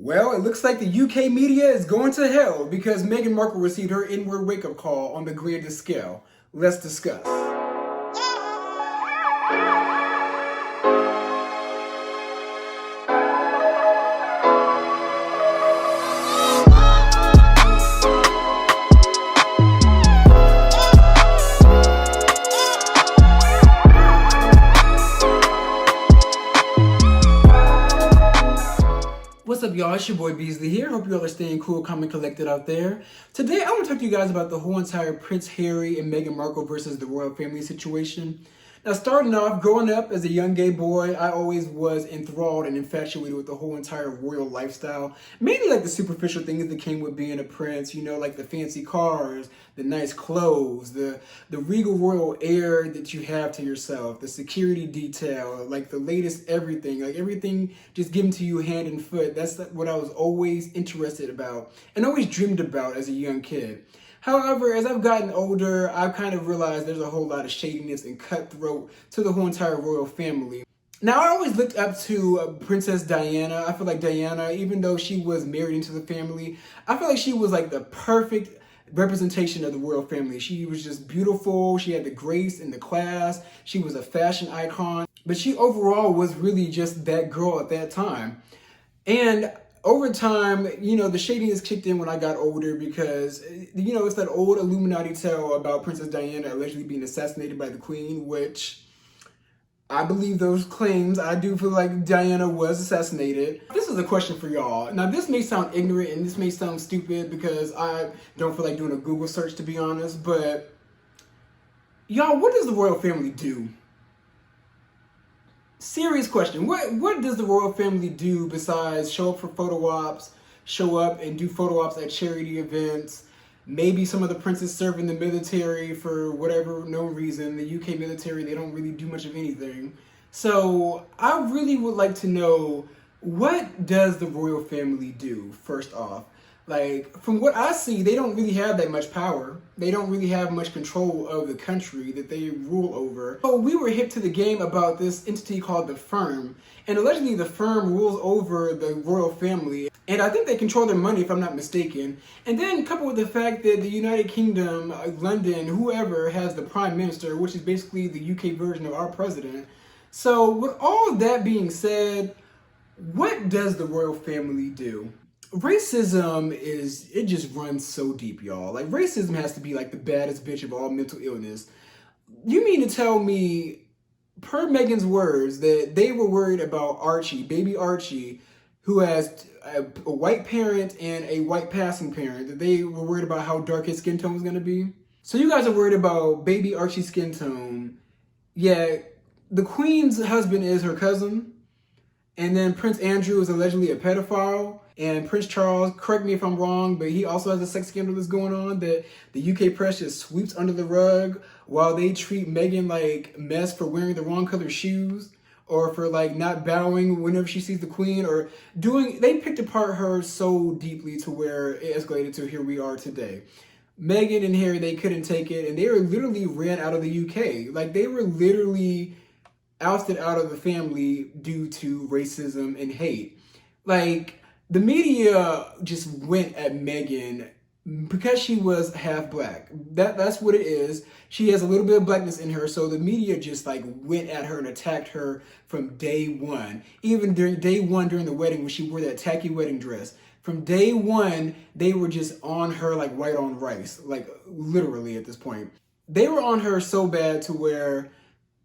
Well, it looks like the UK media is going to hell because Meghan Markle received her inward wake-up call on the grandest scale. Let's discuss. What's up, y'all? It's your boy Beasley here. Hope you all are staying cool, calm, and collected out there. Today, I want to talk to you guys about the whole entire Prince Harry and Meghan Markle versus the royal family situation. Now, starting off, growing up as a young gay boy, I always was enthralled and infatuated with the whole entire royal lifestyle. Mainly like the superficial things that came with being a prince, you know, like the fancy cars, the nice clothes, the regal royal air that you have to yourself, the security detail, like the latest everything, like everything just given to you hand and foot. That's what I was always interested about and always dreamed about as a young kid. However, as I've gotten older, I've kind of realized there's a whole lot of shadiness and cutthroat to the whole entire royal family. Now, I always looked up to Princess Diana. I feel like Diana, even though she was married into the family, I feel like she was like the perfect representation of the royal family. She was just beautiful. She had the grace and the class. She was a fashion icon. But she overall was really just that girl at that time. And over time, you know, the shadiness kicked in when I got older because, you know, it's that old Illuminati tale about Princess Diana allegedly being assassinated by the Queen, which I believe those claims. I do feel like Diana was assassinated. This is a question for y'all. Now, this may sound ignorant and this may sound stupid because I don't feel like doing a Google search, to be honest, but y'all, what does the royal family do? Serious question. What does the royal family do besides show up for photo ops, show up and do photo ops at charity events? Maybe some of the princes serve in the military for whatever known reason. The UK military, they don't really do much of anything. So I really would like to know, what does the royal family do, first off? Like, from what I see, they don't really have that much power. They don't really have much control of the country that they rule over. So we were hip to the game about this entity called the Firm. And allegedly the Firm rules over the royal family. And I think they control their money, if I'm not mistaken. And then coupled with the fact that the United Kingdom, London, whoever has the Prime Minister, which is basically the UK version of our president. So with all that being said, what does the royal family do? Racism it just runs so deep, y'all. Like, racism has to be like the baddest bitch of all mental illness. You mean to tell me, per Meghan's words, that they were worried about Archie, baby Archie, who has a white parent and a white passing parent, that they were worried about how dark his skin tone was going to be? So you guys are worried about baby Archie's skin tone, yet the Queen's husband is her cousin, and then Prince Andrew is allegedly a pedophile. And Prince Charles, correct me if I'm wrong, but he also has a sex scandal that's going on that the UK press just sweeps under the rug while they treat Meghan like mess for wearing the wrong color shoes or for like not bowing whenever she sees the Queen or they picked apart her so deeply to where it escalated to here we are today. Meghan and Harry, they couldn't take it and they were literally ran out of the UK. Like, they were literally ousted out of the family due to racism and hate. Like, the media just went at Meghan because she was half black. That's what it is. She has a little bit of blackness in her, so the media just like went at her and attacked her from day one. Even during day one during the wedding when she wore that tacky wedding dress. From day one, they were just on her like white on rice, like literally at this point. They were on her so bad to where,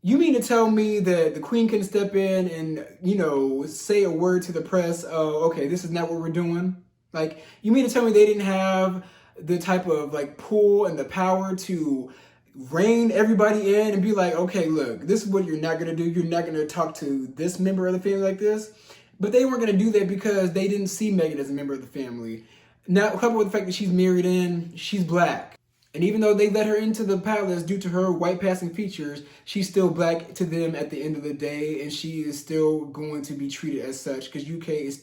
you mean to tell me that the Queen can step in and, you know, say a word to the press, oh, okay, this is not what we're doing? Like, you mean to tell me they didn't have the type of, like, pull and the power to rein everybody in and be like, okay, look, this is what you're not going to do. You're not going to talk to this member of the family like this. But they weren't going to do that because they didn't see Meghan as a member of the family. Now, coupled with the fact that she's married in, she's black. And even though they let her into the palace due to her white passing features, she's still black to them at the end of the day, and she is still going to be treated as such because UK is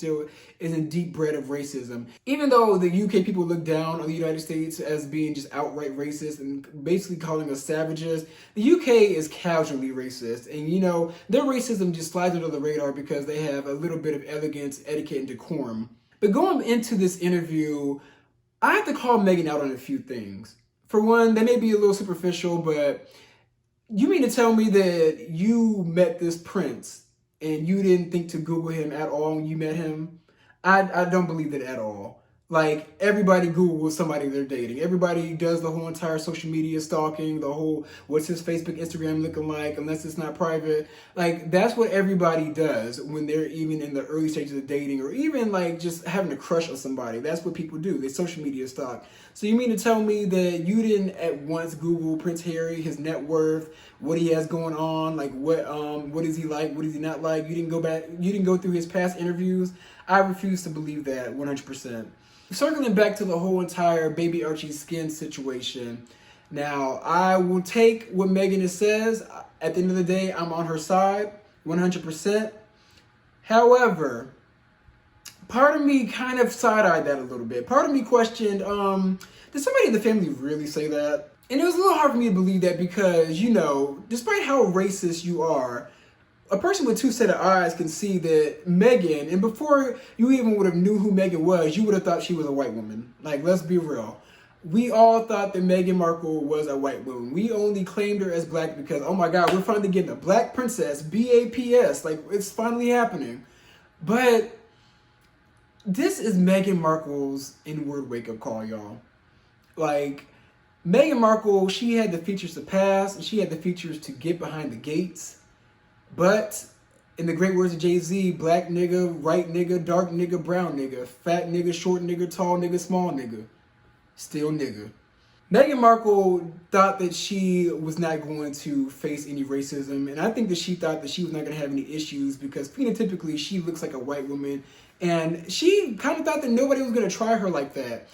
in deep bred of racism. Even though the UK people look down on the United States as being just outright racist and basically calling us savages, the UK is casually racist. And you know, their racism just slides under the radar because they have a little bit of elegance, etiquette, and decorum. But going into this interview, I have to call Meghan out on a few things. For one, they may be a little superficial, but you mean to tell me that you met this prince and you didn't think to Google him at all when you met him? I don't believe that at all. Like, everybody Googles somebody they're dating. Everybody does the whole entire social media stalking, the whole what's his Facebook, Instagram looking like, unless it's not private. Like, that's what everybody does when they're even in the early stages of dating, or even like just having a crush on somebody. That's what people do. They social media stalk. So you mean to tell me that you didn't at once Google Prince Harry, his net worth, what he has going on, like what is he like, what is he not like? You didn't go through his past interviews? I refuse to believe that 100%. Circling back to the whole entire baby Archie skin situation. Now, I will take what Meghan says. At the end of the day, I'm on her side 100%. However, part of me kind of side-eyed that a little bit. Part of me questioned, did somebody in the family really say that? And it was a little hard for me to believe that because, you know, despite how racist you are, a person with two set of eyes can see that Meghan, and before you even would have knew who Meghan was, you would have thought she was a white woman. Like, let's be real. We all thought that Meghan Markle was a white woman. We only claimed her as black because, oh my God, we're finally getting a black princess, BAPS. Like, it's finally happening. But this is Meghan Markle's inward wake-up call, y'all. Like, Meghan Markle, she had the features to pass, and she had the features to get behind the gates. But, in the great words of Jay-Z, black nigga, white nigga, dark nigga, brown nigga, fat nigga, short nigga, tall nigga, small nigga, still nigga. Meghan Markle thought that she was not going to face any racism, and I think that she thought that she was not going to have any issues because phenotypically she looks like a white woman, and she kind of thought that nobody was going to try her like that.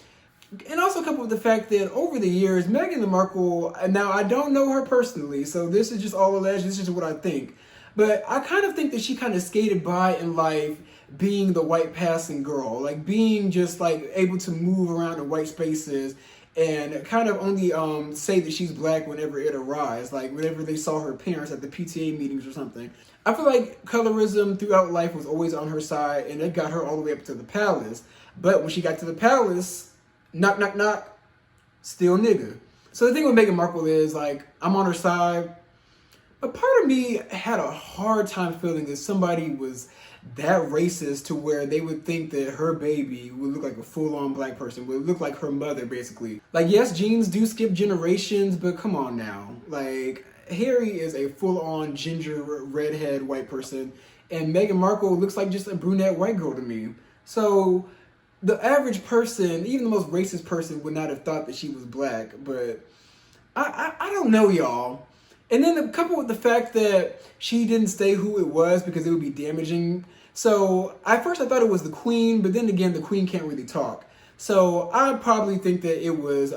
And also coupled with the fact that over the years, Meghan Markle, now I don't know her personally, so this is just all alleged, this is just what I think. But I kind of think that she kind of skated by in life being the white passing girl, like being just like able to move around in white spaces and kind of only say that she's black whenever it arrives, like whenever they saw her parents at the PTA meetings or something. I feel like colorism throughout life was always on her side, and it got her all the way up to the palace. But when she got to the palace, knock, knock, knock, still nigga. So the thing with Meghan Markle is, like, I'm on her side. But part of me had a hard time feeling that somebody was that racist to where they would think that her baby would look like a full-on black person, would look like her mother, basically. Like, yes, genes do skip generations, but come on now. Like, Harry is a full-on ginger redhead white person, and Meghan Markle looks like just a brunette white girl to me. So the average person, even the most racist person, would not have thought that she was black, but I don't know, y'all. And then coupled with the fact that she didn't say who it was because it would be damaging. So at first I thought it was the Queen, but then again, the Queen can't really talk. So I probably think that it was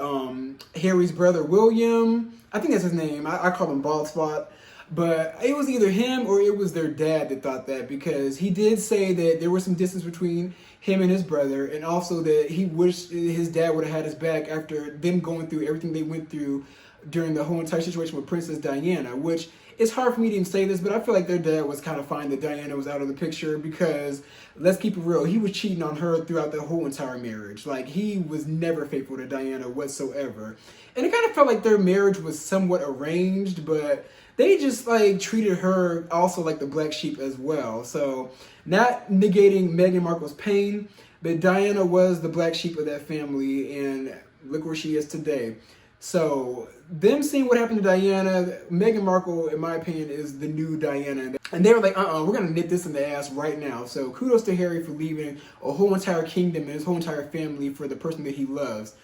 Harry's brother, William. I think that's his name. I call him Bald Spot. But it was either him or it was their dad that thought that, because he did say that there was some distance between him and his brother, and also that he wished his dad would have had his back after them going through everything they went through during the whole entire situation with Princess Diana, which it's hard for me to even say this, but I feel like their dad was kind of fine that Diana was out of the picture because, let's keep it real, he was cheating on her throughout the whole entire marriage. Like, he was never faithful to Diana whatsoever. And it kind of felt like their marriage was somewhat arranged, but they just, like, treated her also like the black sheep as well. So, not negating Meghan Markle's pain, but Diana was the black sheep of that family, and look where she is today. So, them seeing what happened to Diana, Meghan Markle, in my opinion, is the new Diana. And they were like, we're going to nip this in the ass right now. So, kudos to Harry for leaving a whole entire kingdom and his whole entire family for the person that he loves.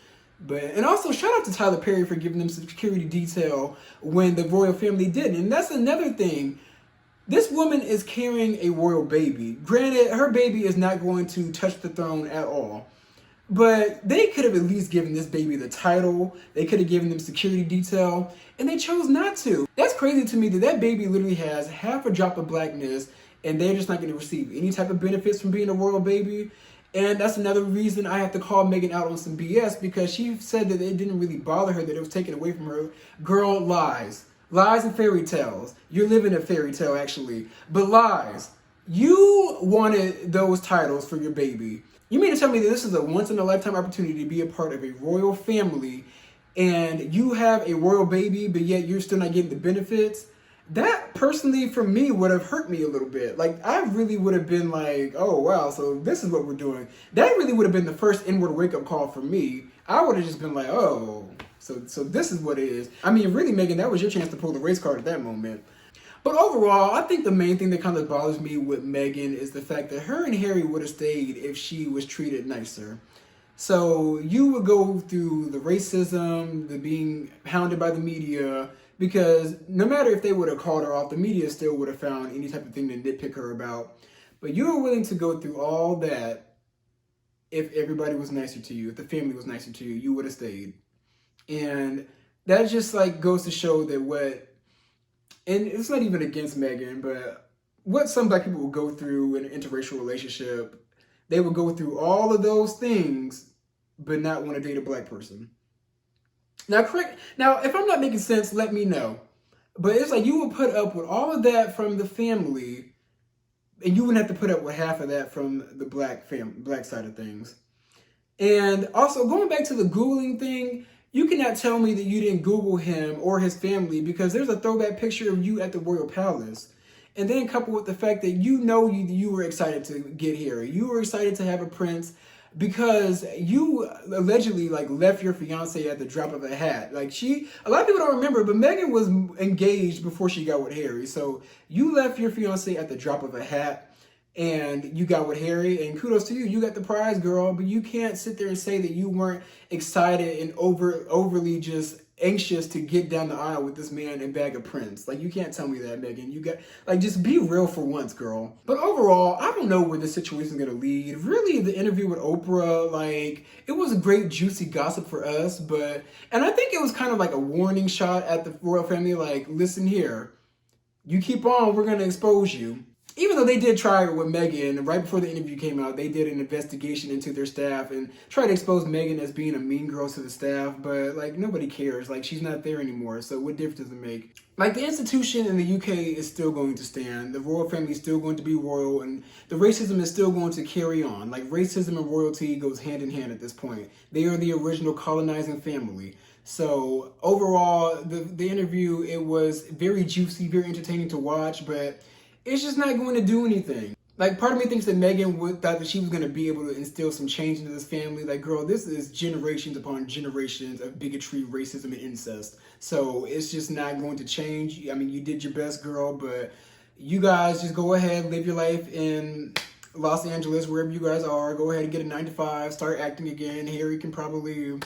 And also, shout out to Tyler Perry for giving them security detail when the royal family didn't. And that's another thing. This woman is carrying a royal baby. Granted, her baby is not going to touch the throne at all. But they could have at least given this baby the title. They could have given them security detail. And they chose not to. That's crazy to me that that baby literally has half a drop of blackness, and they're just not going to receive any type of benefits from being a royal baby. And that's another reason I have to call Meghan out on some BS, because she said that it didn't really bother her that it was taken away from her. Girl, lies. Lies and fairy tales. You're living a fairy tale, actually. But lies. You wanted those titles for your baby. You mean to tell me that this is a once-in-a-lifetime opportunity to be a part of a royal family, and you have a royal baby, but yet you're still not getting the benefits? That personally, for me, would have hurt me a little bit. Like, I really would have been like, oh, wow, so this is what we're doing. That really would have been the first inward wake-up call for me. I would have just been like, oh, so this is what it is. I mean, really, Meghan, that was your chance to pull the race card at that moment. But overall, I think the main thing that kind of bothers me with Meghan is the fact that her and Harry would have stayed if she was treated nicer. So you would go through the racism, the being hounded by the media, because no matter if they would have called her off, the media still would have found any type of thing to nitpick her about. But you were willing to go through all that if everybody was nicer to you, if the family was nicer to you, you would have stayed. And that just like goes to show that and it's not even against Meghan, but what some black people will go through in an interracial relationship, they will go through all of those things, but not want to date a black person. Now, if I'm not making sense, let me know. But it's like you will put up with all of that from the family, and you wouldn't have to put up with half of that from the black side of things. And also, going back to the Googling thing, you cannot tell me that you didn't Google him or his family, because there's a throwback picture of you at the Royal Palace. And then coupled with the fact that you were excited to get Harry. You were excited to have a prince because you allegedly like left your fiance at the drop of a hat. Like a lot of people don't remember, but Meghan was engaged before she got with Harry. So you left your fiance at the drop of a hat. And you got with Harry, and kudos to you. You got the prize, girl. But you can't sit there and say that you weren't excited and overly just anxious to get down the aisle with this man and bag a prince. Like, you can't tell me that, Meghan. You got, like, just be real for once, girl. But overall, I don't know where this situation is going to lead. Really, the interview with Oprah, like, it was a great, juicy gossip for us. And I think it was kind of like a warning shot at the royal family. Like, listen here. You keep on, we're going to expose you. Even though they did try with Meghan, right before the interview came out, they did an investigation into their staff and tried to expose Meghan as being a mean girl to the staff, but like nobody cares. Like, she's not there anymore, so what difference does it make? Like, the institution in the UK is still going to stand. The royal family is still going to be royal, and the racism is still going to carry on. Like, racism and royalty goes hand in hand at this point. They are the original colonizing family. So overall, the interview, it was very juicy, very entertaining to watch, but it's just not going to do anything. Like, part of me thinks that Meghan thought that she was going to be able to instill some change into this family. Like, girl, this is generations upon generations of bigotry, racism, and incest. So it's just not going to change. I mean, you did your best, girl, but you guys just go ahead, live your life in Los Angeles, wherever you guys are. Go ahead and get a 9-to-5, start acting again. Harry can probably,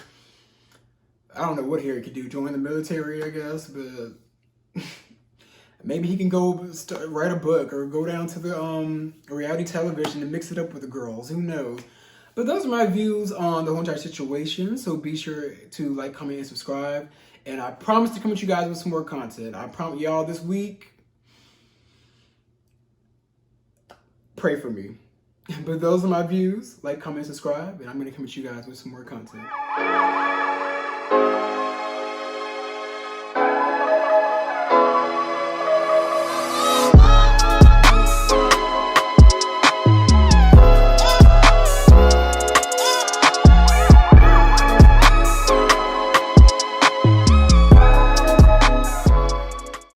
I don't know what Harry could do, join the military, I guess, but maybe he can go write a book or go down to the reality television and mix it up with the girls. Who knows? But those are my views on the whole entire situation. So be sure to like, comment, and subscribe. And I promise to come at you guys with some more content. I promise y'all this week. Pray for me. But those are my views. Like, comment, subscribe. And I'm going to come at you guys with some more content.